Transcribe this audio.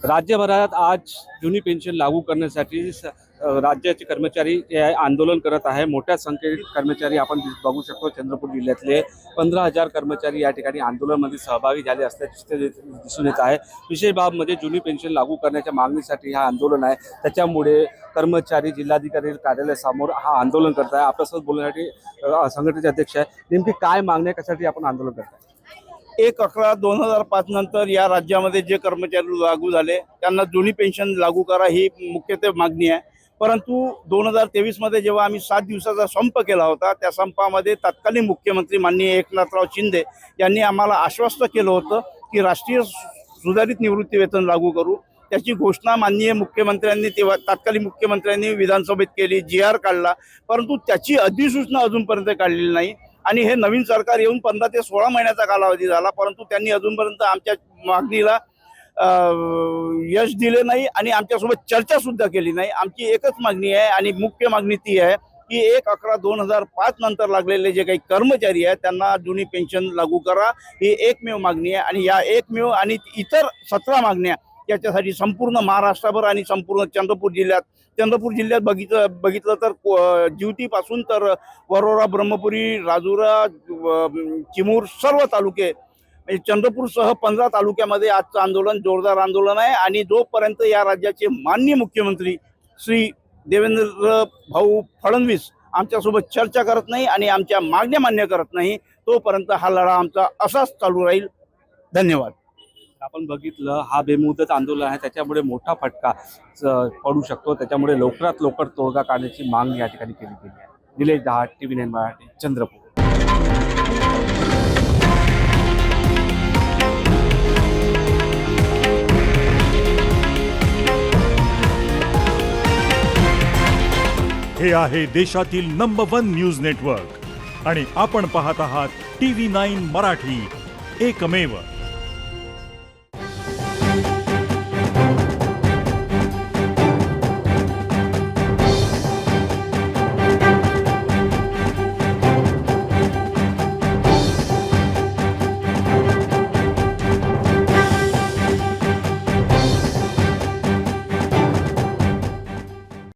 राज्यभरात आज जुनी पेन्शन लागू करण्यासाठी राज्याचे कर्मचारी हे आंदोलन करत आहे। मोठ्या संख्येत कर्मचारी आपण बघू शकतो। चंद्रपूर जिल्ह्यातले 15,000 कर्मचारी या ठिकाणी आंदोलनामध्ये सहभागी झाले असल्याचे दिसून येत आहे। विशेष बाब म्हणजे जुनी पेन्शन लागू करण्याच्या मागणीसाठी हा आंदोलन आहे। त्याच्यामुळे कर्मचारी जिल्हाधिकारी कार्यालयासमोर हा आंदोलन करत आहे। आपल्यासोबत बोलण्यासाठी संघटनेचे अध्यक्ष आहे। नेमकी काय मागण्या कशासाठी आपण आंदोलन करताय? 1/11/2005 नंतर या राज्यामध्ये जे कर्मचारी लागू झाले त्यांना जुनी पेन्शन लागू करा ही मुख्यत्वे मागणी आहे। परंतु 2023 मध्ये जेव्हा आम्ही 7 दिवसाचा संप केला होता, त्या संपामध्ये तत्कालीन मुख्यमंत्री माननीय एकनाथराव शिंदे यांनी आम्हाला आश्वस्त केलं होतं की राष्ट्रीय सुधारित निवृत्ती वेतन लागू करू। त्याची घोषणा माननीय मुख्यमंत्र्यांनी तेव्हा तत्कालीन मुख्यमंत्र्यांनी विधानसभेत केली, GR काढला, परंतु त्याची अधिसूचना अजूनपर्यंत काढलेली नाही। आणि हे नवीन सरकार येऊन 15 ते 16 महिन्याचा कालावधी झाला, परंतु त्यांनी अजूनपर्यंत आमच्या मागणीला यश दिले नाही आणि आमच्यासोबत चर्चा सुद्धा केली नाही। आमची एकच मागणी आहे आणि मुख्य मागणी ती आहे की 1/11/2005 नंतर लागलेले जे काही कर्मचारी आहेत त्यांना जुनी पेन्शन लागू करा, ही एकमेव मागणी आहे। आणि या एकमेव आणि इतर 17 मागण्या याच्यासाठी संपूर्ण महाराष्ट्रभर आणि संपूर्ण चंद्रपूर जिल्ह्यात बघितलं तर जिवतीपासून तर वरोरा, ब्रह्मपुरी, राजुरा, चिमूर सर्व तालुके चंद्रपूरसह 15 तालुक्यामध्ये आजचं आंदोलन जोरदार आंदोलन आहे। आणि जोपर्यंत या राज्याचे माननीय मुख्यमंत्री श्री देवेंद्र भाऊ फडणवीस आमच्यासोबत चर्चा करत नाही आणि आमच्या मागण्या मान्य करत नाही, तोपर्यंत हा लढा आमचा असाच चालू राहील। धन्यवाद। आपण बघितलं हा बेमुदत आंदोलन आहे, त्याच्यामुळे मोठा फटका पडू शकतो। त्याच्यामुळे लवकरात लवकर तोडगा काढण्याची मागणी या ठिकाणी केली गेली आहे। निलेश दहाड, TV9 मराठी, चंद्रपूर। हे आहे देशातील नंबर 1 न्यूज नेटवर्क आणि आपण पाहत आहात TV9 मराठी, एकमेव।